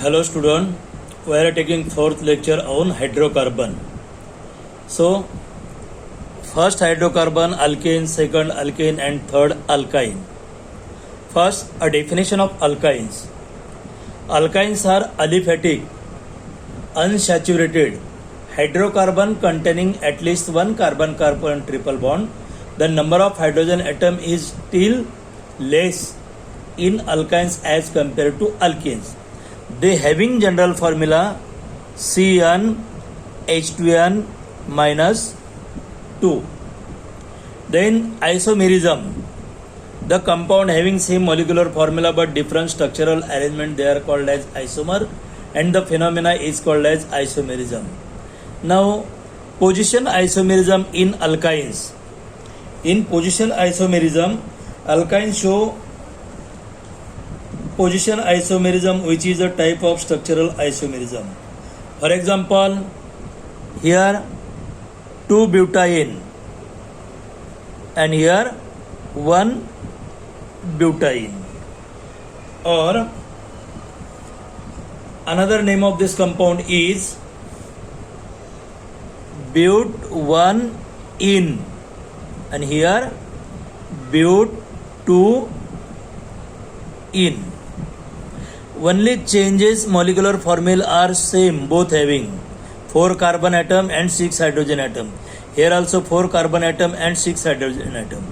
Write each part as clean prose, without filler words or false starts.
Hello student, we are taking fourth lecture on hydrocarbon. So, first hydrocarbon, alkane, second alkane and third alkyne. First, a definition of alkynes. Alkynes are aliphatic, unsaturated hydrocarbon containing at least one carbon-carbon triple bond. The number of hydrogen atom is still less in alkynes as compared to alkenes. They having general formula CnH2n minus 2. Then isomerism. The compound having same molecular formula but different structural arrangement, they are called as isomer, and the phenomena is called as isomerism. Now, position isomerism in alkynes. In position isomerism, alkynes show position isomerism, which is a type of structural isomerism. For example, here 2 butane and here 1 butane. Or another name of this compound is but1-in, and here but2-in. Only changes molecular formula are same, both having 4 carbon atom and 6 hydrogen atom. Here also 4 carbon atom and 6 hydrogen atom.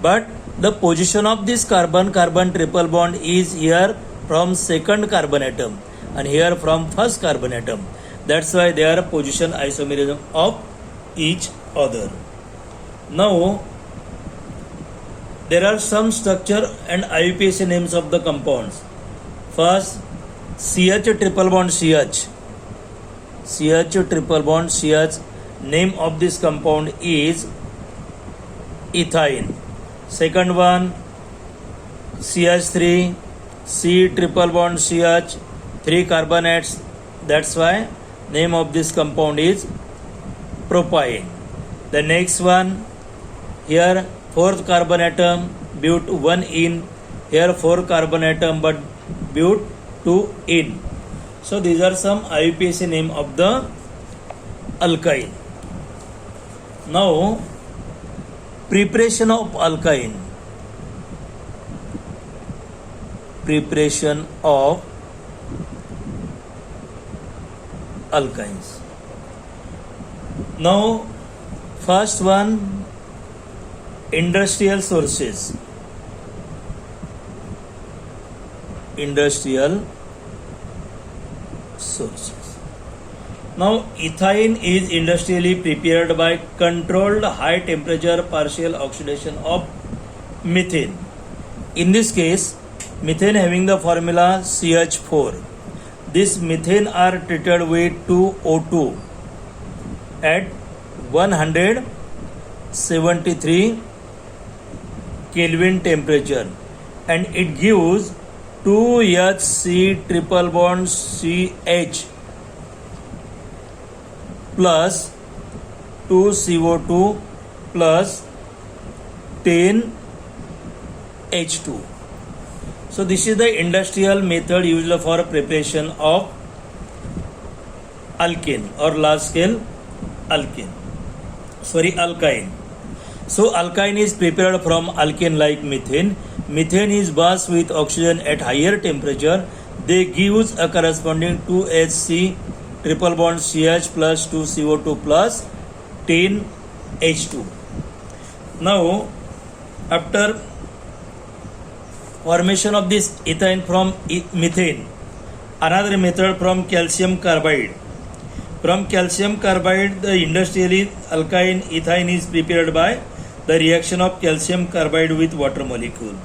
But the position of this carbon-carbon triple bond is here from second carbon atom and here from first carbon atom. That's why they are position isomerism of each other. Now, there are some structure and IUPAC names of the compounds. First, CH triple bond CH. CH triple bond CH. Name of this compound is ethine. Second one, CH3. C triple bond CH. 3 carbonates. That's why name of this compound is propyne. The next one, here 4th carbon atom, but1-in. Here 4 carbon atom but but2-in. So these are some IUPAC name of the alkyne. Now, preparation of alkyne. Preparation of alkynes. Now, first one, industrial sources. Industrial sources. Now, ethine is industrially prepared by controlled high temperature partial oxidation of methane. In this case, methane having the formula CH4. This methane are treated with 2O2 at 173 Kelvin temperature, and it gives 2HC triple bond CH plus 2CO2 plus 10H2. So this is the industrial method used for preparation of alkane or large scale alkyne. So alkyne is prepared from alkane like methane. Methane is burst with oxygen at higher temperature. They gives a corresponding 2HC triple bond CH plus 2CO2 plus 10H2. Now, after formation of this ethine from methane, another method from calcium carbide. From calcium carbide, the industrially alkyne ethine is prepared by the reaction of calcium carbide with water molecule.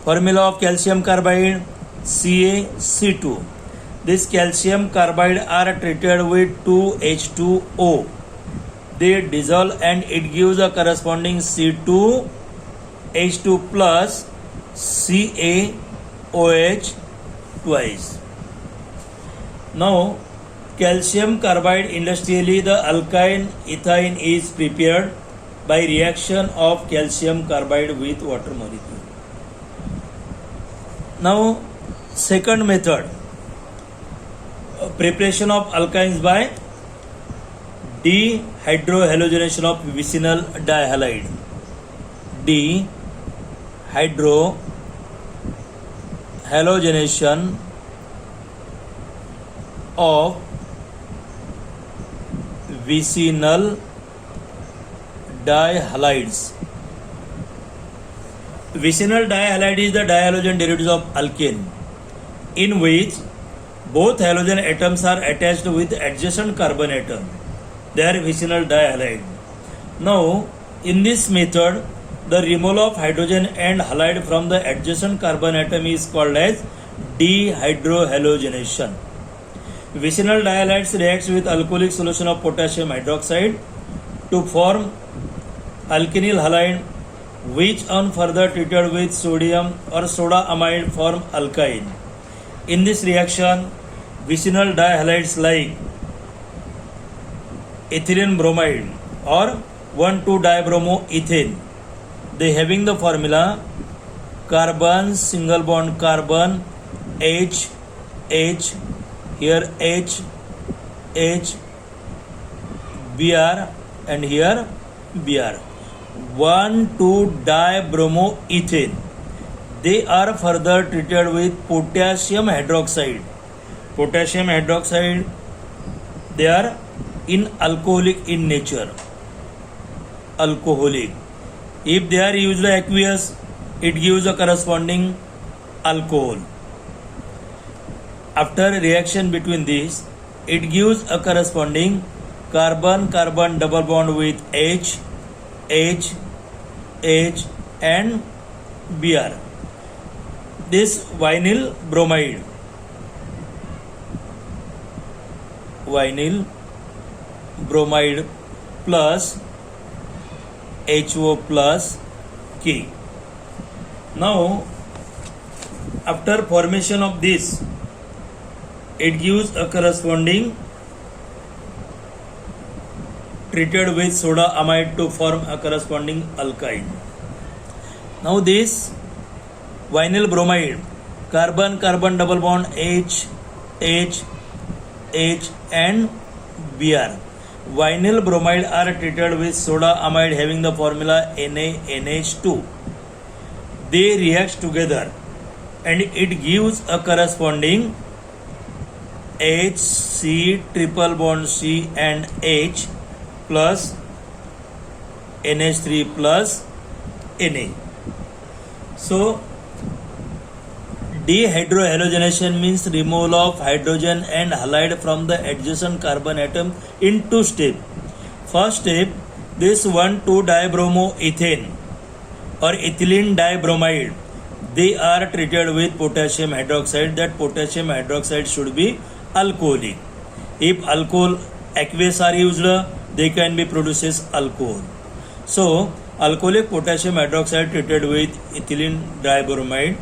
Formula of calcium carbide CaC2. This calcium carbide are treated with 2H2O. They dissolve and it gives a corresponding C2H2 plus CaOH twice. Now, calcium carbide industrially the alkyne ethine is prepared by reaction of calcium carbide with water molecule. Now, second method, preparation of alkynes by dehydrohalogenation of vicinal dihalide. Dehydrohalogenation of vicinal dihalides. Vicinal dihalide is the dihalogen derivative of alkane, in which both halogen atoms are attached with adjacent carbon atom. They are vicinal dihalide. Now, in this method, the removal of hydrogen and halide from the adjacent carbon atom is called as dehydrohalogenation. Vicinal dihalides reacts with alcoholic solution of potassium hydroxide to form alkenyl halide, which on further treated with sodium or soda amide form alkyne. In this reaction, vicinal dihalides like ethylene bromide or 1,2-dibromoethane, they having the formula carbon single bond carbon H, here H, Br and here Br. 1,2-dibromoethane. They are further treated with potassium hydroxide. Potassium hydroxide, they are inalcoholic in nature. Alcoholic. If they are used aqueous, it gives a corresponding alcohol. After reaction between these, it gives a corresponding carbon-carbon double bond with H, and Br. This vinyl bromide plus HO plus K. Now, after formation of this, it gives a corresponding treated with soda amide to form a corresponding alkyne. Now this vinyl bromide, carbon-carbon double bond H, and Br. Vinyl bromide are treated with soda amide having the formula NaNH2. They react together and it gives a corresponding HC triple bond C and H plus NH3 plus Na. So, dehydrohalogenation means removal of hydrogen and halide from the adjacent carbon atom in two steps. First step, this 1,2-dibromoethane or ethylene dibromide, they are treated with potassium hydroxide. That potassium hydroxide should be alcoholic. If alcohol aqueous are used, they can be produces alcohol. So, alcoholic potassium hydroxide treated with ethylene dibromide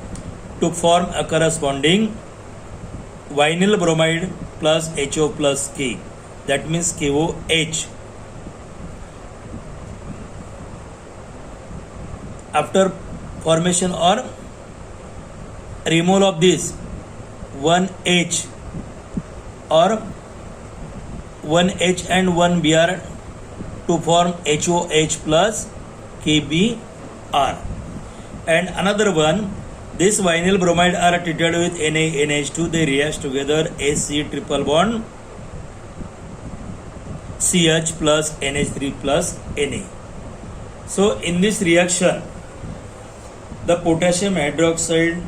to form a corresponding vinyl bromide plus HO plus K. That means KOH. After formation or removal of this 1H or 1H and 1Br to form HOH plus KBr. And another one, this vinyl bromide are treated with NaNH2. They react together SC triple bond CH plus NH3 plus Na. So in this reaction, the potassium hydroxide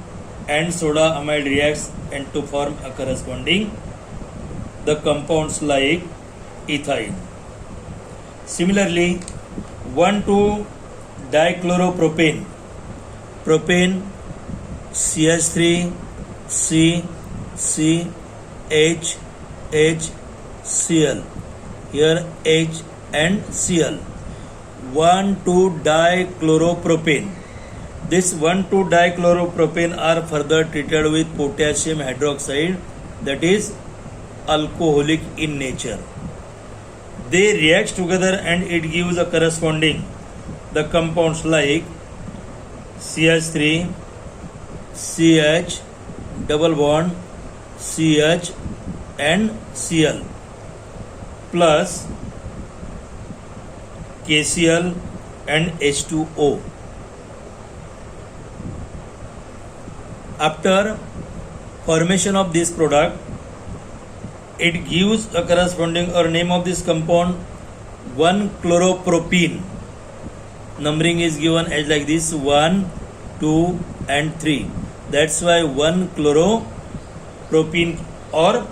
and soda amide reacts and to form a corresponding the compounds like ethyl. Similarly, 1,2-dichloropropane, propane CH3 C H Cl, here H and Cl. 1,2-dichloropropane. This 1,2-dichloropropane are further treated with potassium hydroxide, that is alcoholic in nature. They react together and it gives a corresponding the compounds like CH3 CH double bond CH and Cl plus KCl and H2O. After formation of this product, it gives a corresponding or name of this compound 1-chloropropene. Numbering is given as like this: 1, 2 and 3. That's why 1-chloropropene or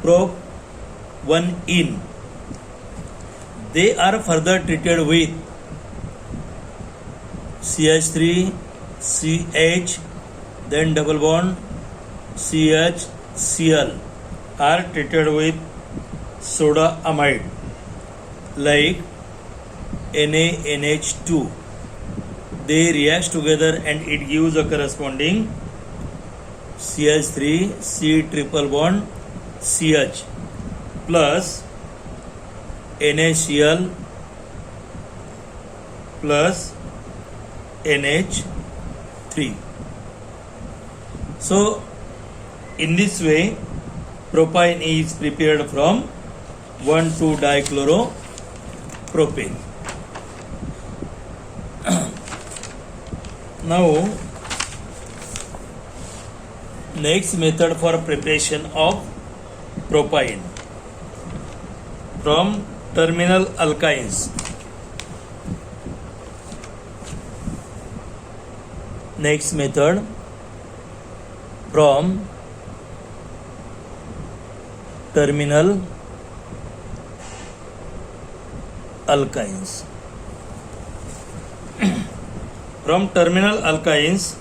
prop-1-ene. They are further treated with CH3, CH, then double bond CH, Cl are treated with soda amide like NaNH2. They react together and it gives a corresponding CH3, C triple bond CH plus NaCl plus NH3. So in this way propyne is prepared from 1,2-dichloropropane. Now next method for preparation of propyne from terminal alkynes. Next method from terminal alkynes. From terminal alkynes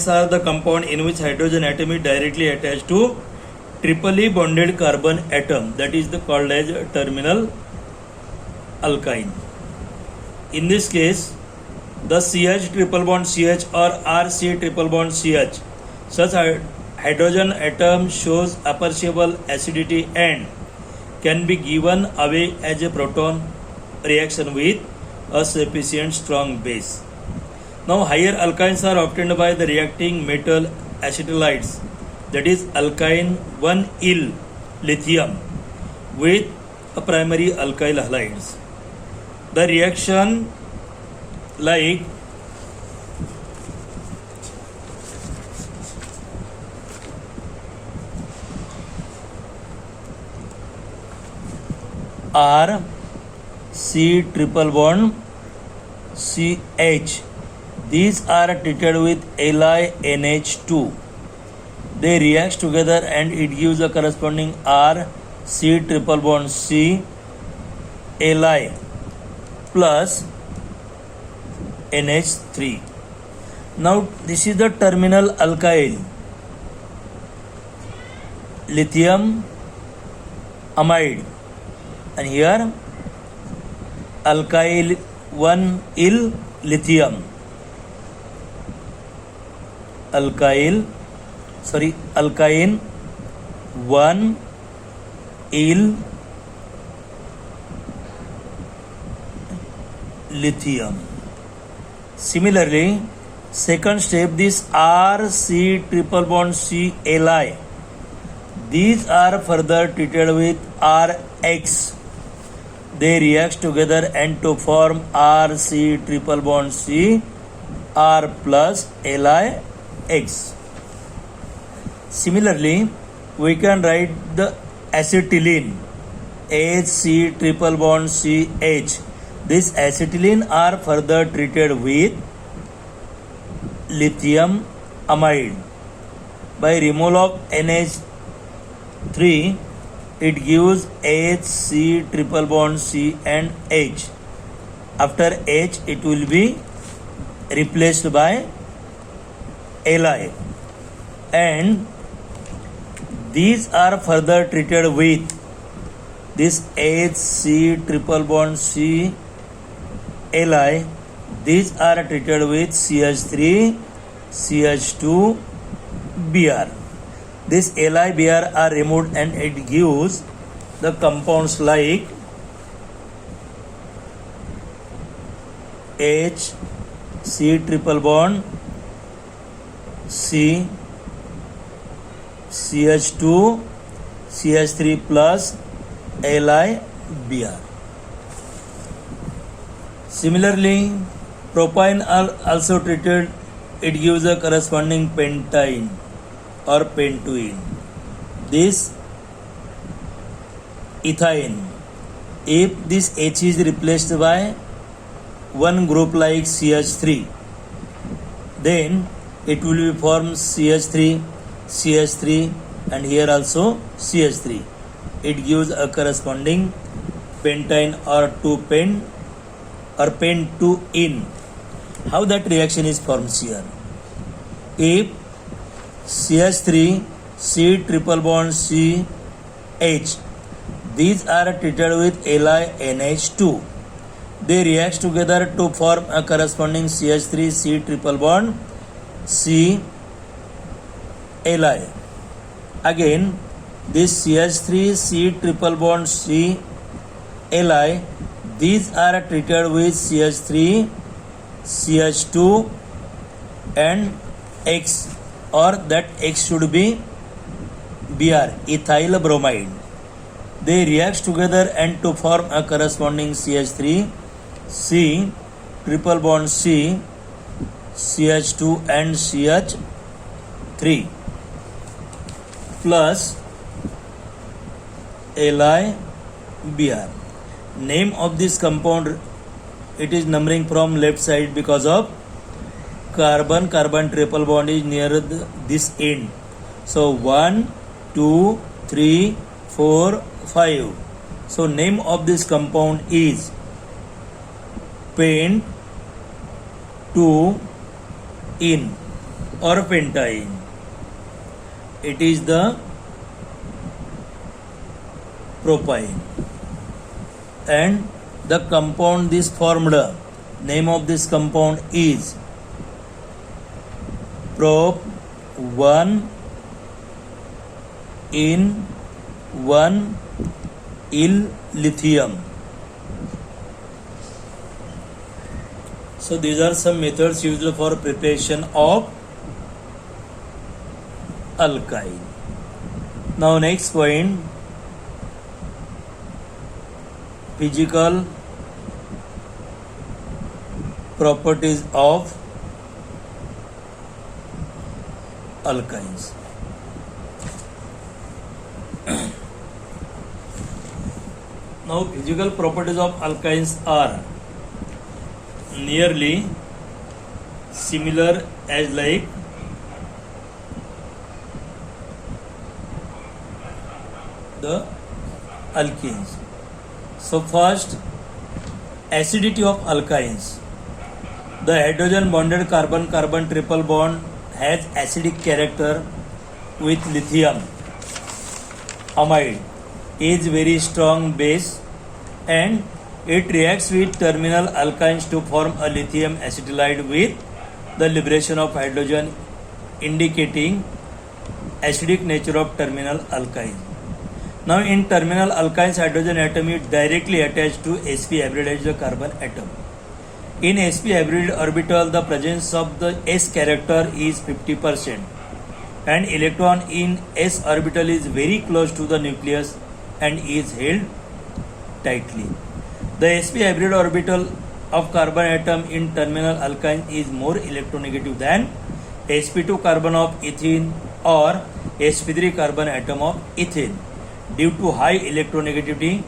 are the compound in which hydrogen atom is directly attached to triply bonded carbon atom, that is called as terminal alkyne. In this case, the CH triple bond CH or RC triple bond CH, such hydrogen atom shows appreciable acidity and can be given away as a proton reaction with a sufficient strong base. Now higher alkynes are obtained by the reacting metal acetylides, that is alkyne 1-yle lithium with a primary alkyl halides. The reaction like R C triple bond CH. These are treated with LiNH2. They react together and it gives a corresponding R C triple bond C Li plus NH3. Now this is the terminal alkyl lithium amide, and here alkyl 1-yle lithium, alkyne 1-yle lithium. Similarly, second step, this RC triple bond CLi, these are further treated with RX. They react together and to form RC triple bond C R plus LiX. Similarly, we can write the acetylene HC triple bond CH. This acetylene are further treated with lithium amide. By removal of NH3, it gives HC triple bond C and H. After H, it will be replaced by Li, and these are further treated with this HC triple bond C Li. These are treated with CH3, CH2, Br. This Li, Br are removed and it gives the compounds like H, C triple bond C, CH2 CH3 plus LiBr. Similarly, propyne are also treated. It gives a corresponding pentyne or pentuene. This ethine, if this H is replaced by one group like CH3, then it will be formed CH3, CH3, and here also CH3. It gives a corresponding pentyne or 2-pen or pentuene. How that reaction is formed here? If CH3 C triple bond CH, these are treated with LiNH2. They react together to form a corresponding CH3 C triple bond C Li. Again, this CH3 C triple bond C Li, these are treated with CH3 CH2 and X, or that X should be Br, ethyl bromide. They react together and to form a corresponding CH3 C triple bond C CH2 and CH3 plus LiBr. Name of this compound, it is numbering from left side because of carbon triple bond is near this end. So 1, 2, 3, 4, 5. So name of this compound is pentuene or pentyne. It is the propyne, and the compound this formed, name of this compound is prop 1 in 1 il lithium. So these are some methods used for preparation of alkyne. Now next point, physical properties of alkynes. Now physical properties of alkynes are nearly similar as like the alkenes. So first, acidity of alkynes. The hydrogen bonded carbon triple bond has acidic character with lithium amide, is very strong base, and it reacts with terminal alkynes to form a lithium acetylide with the liberation of hydrogen, indicating acidic nature of terminal alkyne. Now in terminal alkynes, hydrogen atom is directly attached to sp hybridized carbon atom. In sp hybrid orbital, the presence of the s character is 50%, and electron in s orbital is very close to the nucleus and is held tightly. The sp hybrid orbital of carbon atom in terminal alkyne is more electronegative than sp2 carbon of ethene or sp3 carbon atom of ethane. Due to high electronegativity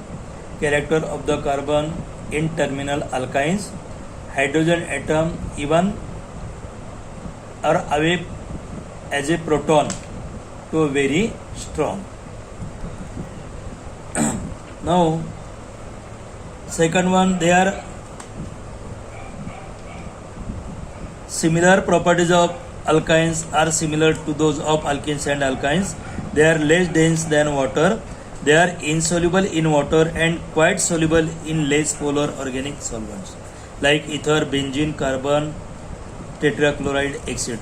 character of the carbon in terminal alkynes, hydrogen atom even are away as a proton to very strong. Now second one, they are similar properties of alkynes are similar to those of alkenes and alkynes. They are less dense than water. They are insoluble in water and quite soluble in less polar organic solvents like ether, benzene, carbon, tetrachloride, etc.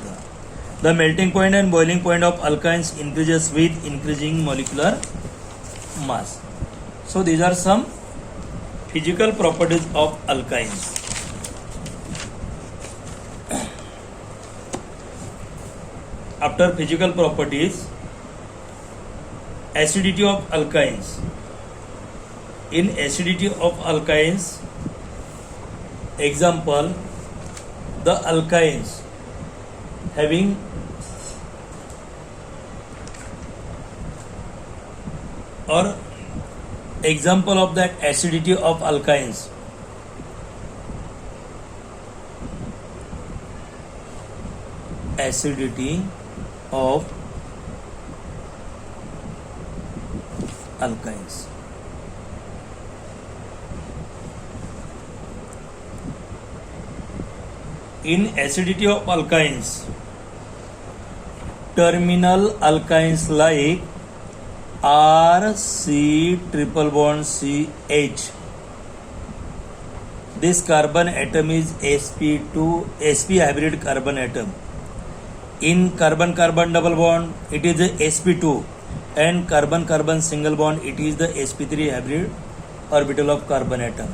The melting point and boiling point of alkynes increases with increasing molecular mass. So these are some physical properties of alkynes. After physical properties, acidity of alkynes. In acidity of alkynes, example, the alkynes having or example of that acidity of alkynes, acidity of alkynes. In acidity of alkynes, terminal alkynes like R, C, triple bond CH. This carbon atom is sp2, sp hybrid carbon atom. In carbon-carbon double bond, it is the sp2, and carbon-carbon single bond, it is the sp3 hybrid orbital of carbon atom.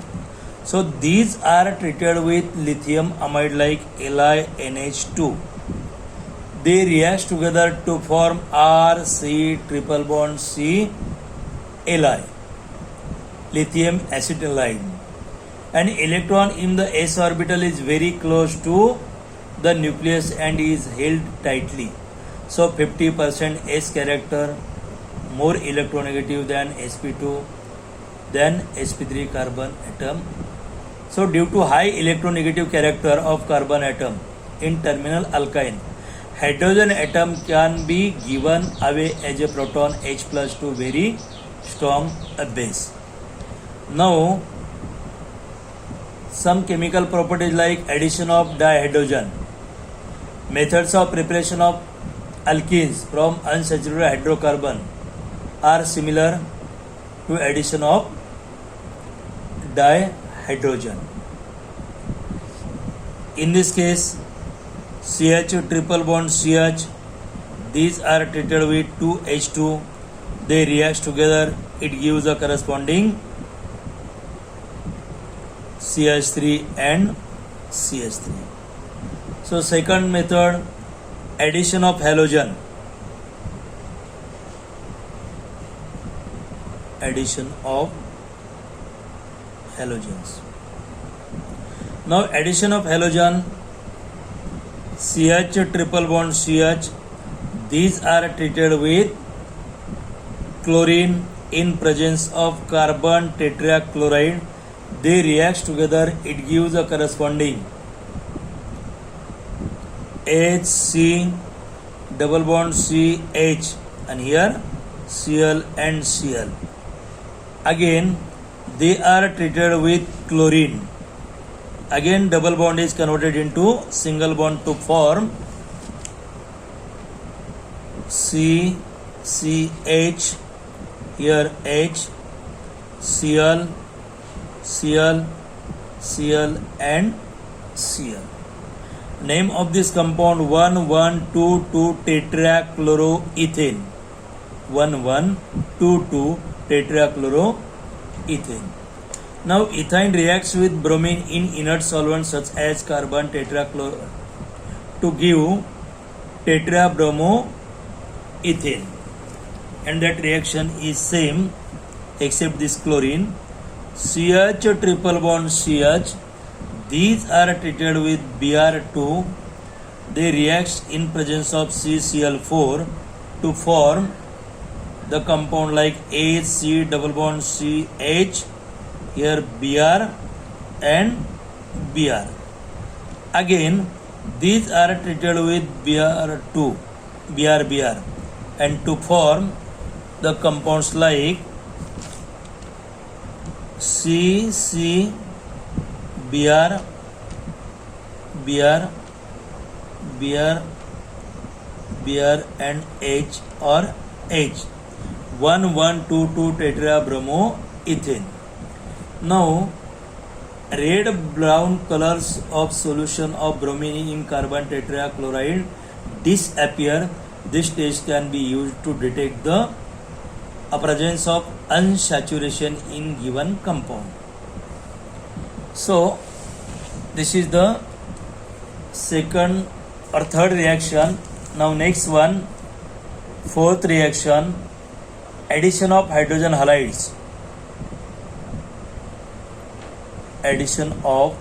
So these are treated with lithium amide like LiNH2. They react together to form RC triple bond C Li, lithium acetylide. An electron in the s orbital is very close to the nucleus and is held tightly. So 50% s character, more electronegative than sp2 than sp3 carbon atom. So due to high electronegative character of carbon atom in terminal alkyne, hydrogen atom can be given away as a proton H plus to very strong base. Now some chemical properties like addition of dihydrogen. Methods of preparation of alkenes from unsaturated hydrocarbon are similar to addition of dihydrogen. In this case, CH triple bond CH, these are treated with 2H2. They react together, it gives a corresponding CH3 and CH3. So second method, addition of halogen. Addition of halogens. Now addition of halogen, CH triple bond CH, these are treated with chlorine in presence of carbon tetrachloride. They react together, it gives a corresponding HC double bond CH, and here Cl and Cl. Again they are treated with chlorine. Again double bond is converted into single bond to form CCH, here H, Cl, Cl, Cl and Cl. Name of this compound 1122 tetrachloroethane. 1122 tetrachloroethane. Now ethane reacts with bromine in inert solvents such as carbon tetrachloride to give tetrabromoethane, and that reaction is same except this chlorine. CH triple bond CH, these are treated with Br2. They react in presence of CCl4 to form the compound like AC double bond CH, here Br and Br. Again these are treated with Br2, Br, and to form the compounds like CC Br, and H or H. 1122 tetrabromoethane. Now red brown colors of solution of bromine in carbon tetrachloride disappear. This test can be used to detect the presence of unsaturation in given compound. So this is the second or third reaction. Now next one, fourth reaction. addition of hydrogen halides. Addition of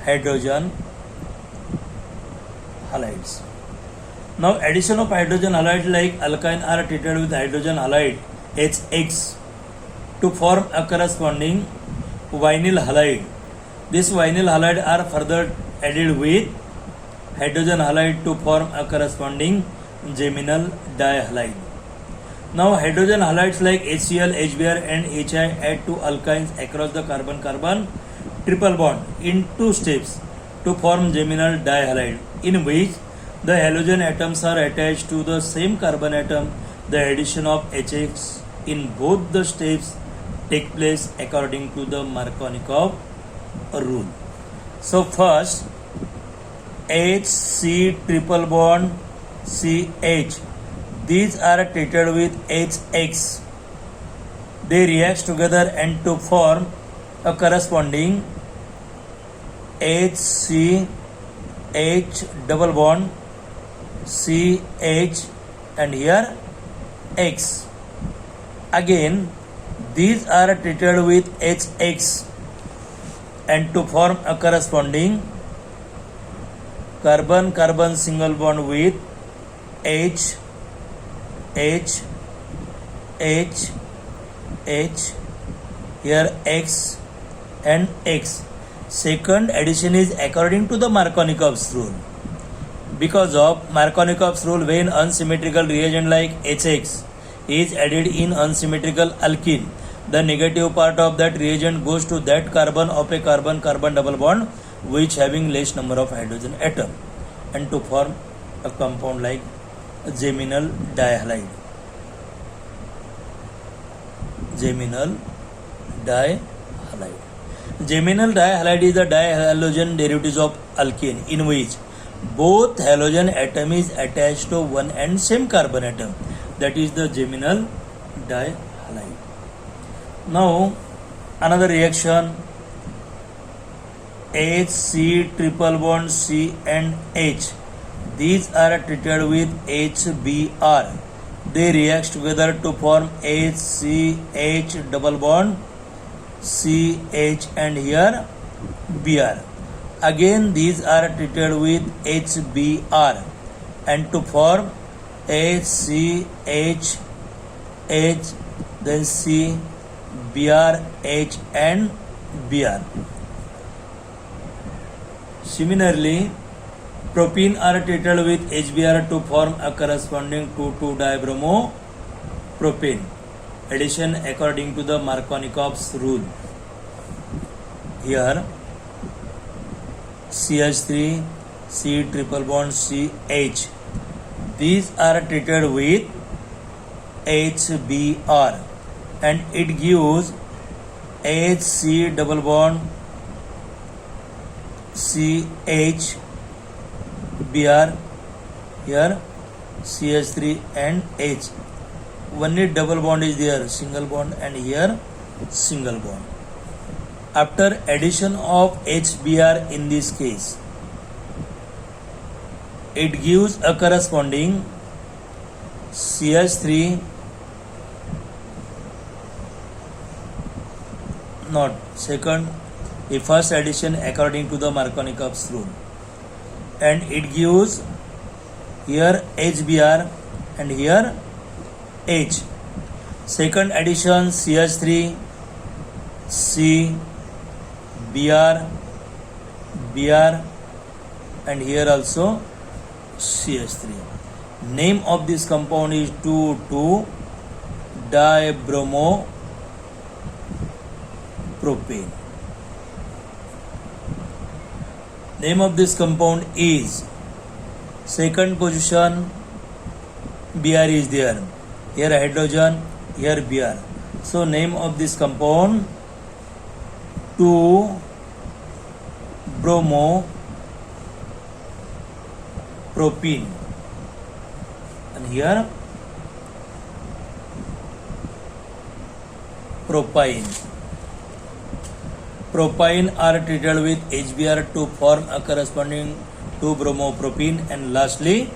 hydrogen halides. Now addition of hydrogen halide like alkyne are treated with hydrogen halide HX to form a corresponding vinyl halide. This vinyl halide are further added with hydrogen halide to form a corresponding geminal dihalide. Now hydrogen halides like HCl, HBr and HI add to alkynes across the carbon-carbon triple bond in two steps to form geminal dihalide, in which the halogen atoms are attached to the same carbon atom. The addition of HX in both the steps take place according to the Markovnikov rule. So first HC triple bond CH, these are treated with HX. They react together and to form a corresponding HCH double bond CH and here X. Again these are treated with HX and to form a corresponding carbon-carbon single bond with H, H, H, H, here X and X. Second addition is according to the Markovnikov's rule. Because of Markovnikov's rule, when unsymmetrical reagent like HX is added in unsymmetrical alkene, the negative part of that reagent goes to that carbon of a carbon-carbon double bond which having less number of hydrogen atom and to form a compound like geminal dihalide. Geminal dihalide. Geminal dihalide is the dihalogen derivatives of alkene in which both halogen atom is attached to one and same carbon atom. That is the geminal dihalide. Now another reaction, HC triple bond C and H. These are treated with HBr. They react together to form HCH double bond CH and here Br. Again these are treated with HBr and to form HCH H then C Br H and Br. Similarly, propene are treated with HBr to form a corresponding 2,2-dibromopropane. Addition according to the Markovnikov's rule. Here CH3 C triple bond CH. These are treated with HBr and it gives HC double bond CH Br, here CH3 and H. Only double bond is there, single bond, and here single bond. After addition of HBr in this case, it gives a corresponding CH3 not second, the first addition according to the Markovnikov's rule, and it gives here HBr and here H. Second addition CH3 C Br Br and here also CH3. Name of this compound is 2,2-dibromopropane. Name of this compound is second position Br is there. Here hydrogen, here Br. So name of this compound 2-bromopropene and here propyne. Propyne are treated with HBr to form a corresponding 2-bromopropene and lastly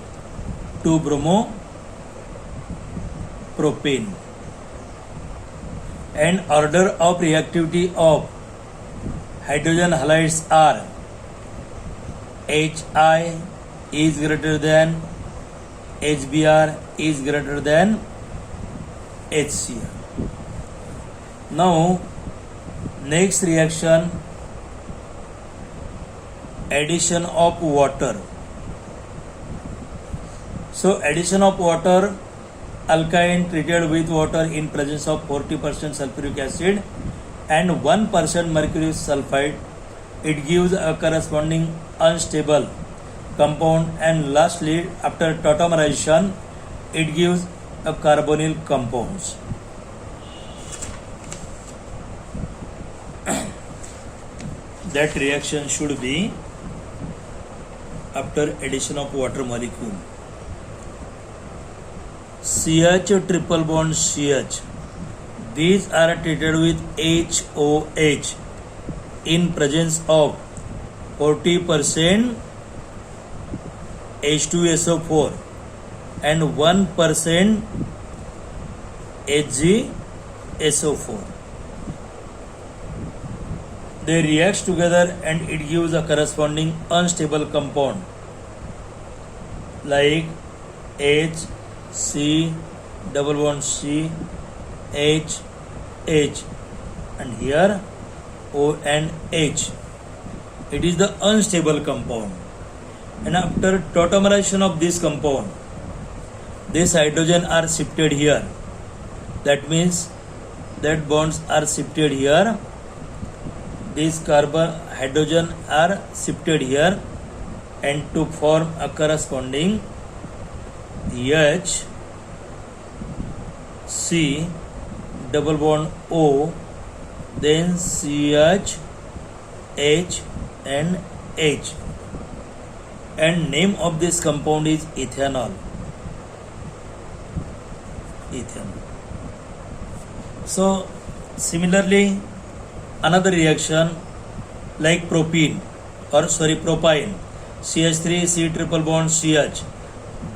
2-bromopropane. propane. And order of reactivity of hydrogen halides are HI is greater than HBr is greater than HCl. Now next reaction, addition of water. So addition of water, alkyne treated with water in presence of 40% sulfuric acid and 1% mercury sulfide, it gives a corresponding unstable compound, and lastly after tautomerization it gives a carbonyl compounds. That reaction should be after addition of water molecule. CH triple bond CH, these are treated with HOH in presence of 40% H2SO4 and 1% HgSO4. They react together and it gives a corresponding unstable compound like H, C, double bond C, H, H, and here O and H. It is the unstable compound. And after tautomerization of this compound, this hydrogen are shifted here. That means that bonds are shifted here. These carbon hydrogen are shifted here and to form a corresponding H, C, double bond O, then CH, H and H. And name of this compound is ethanol. Ethanol. So similarly, another reaction like propene propine, CH3 C triple bond CH.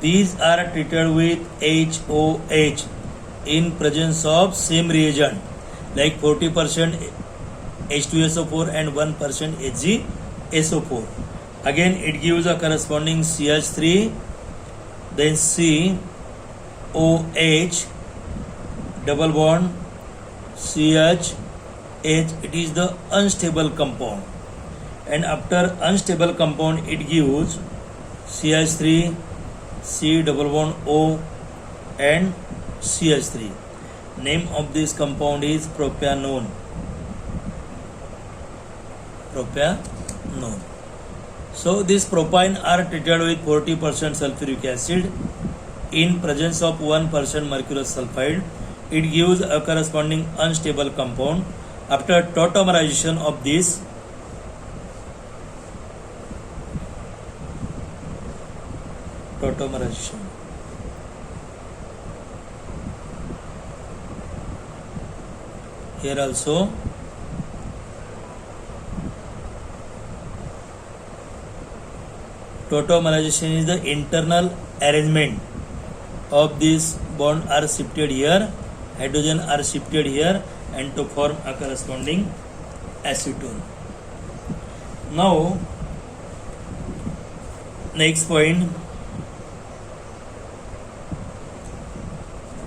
These are treated with HOH in presence of same reagent like 40% H2SO4 and 1% HgSO4. Again it gives a corresponding CH3, then C, OH, double bond, CH, H. It is the unstable compound. And after unstable compound it gives CH3, C, double bond, O and CH3. Name of this compound is propanone. Propanone. So these propine are treated with 40% sulfuric acid in presence of 1% mercurous sulfide. It gives a corresponding unstable compound. After tautomerization of this, here also tautomerization is the internal arrangement of this bond are shifted here, hydrogen are shifted here and to form a corresponding acetone. Now next point,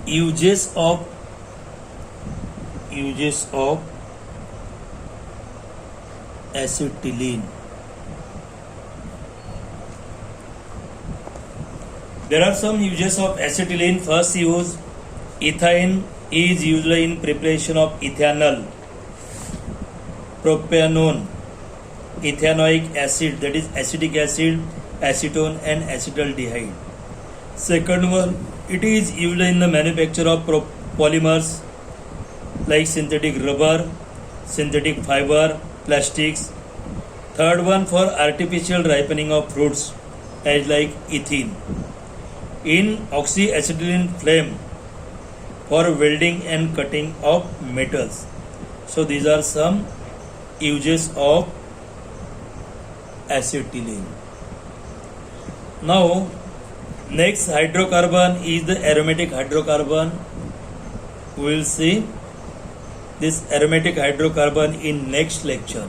uses of acetylene. There are some uses of acetylene. First use, ethane is used in preparation of ethanol, propanone, ethanoic acid, that is acetic acid, acetone and acetaldehyde. Second one, it is used in the manufacture of polymers like synthetic rubber, synthetic fiber, plastics. Third one, for artificial ripening of fruits as like ethene. In oxyacetylene flame for welding and cutting of metals. So these are some uses of acetylene. Now next hydrocarbon is the aromatic hydrocarbon. We will see this aromatic hydrocarbon in next lecture.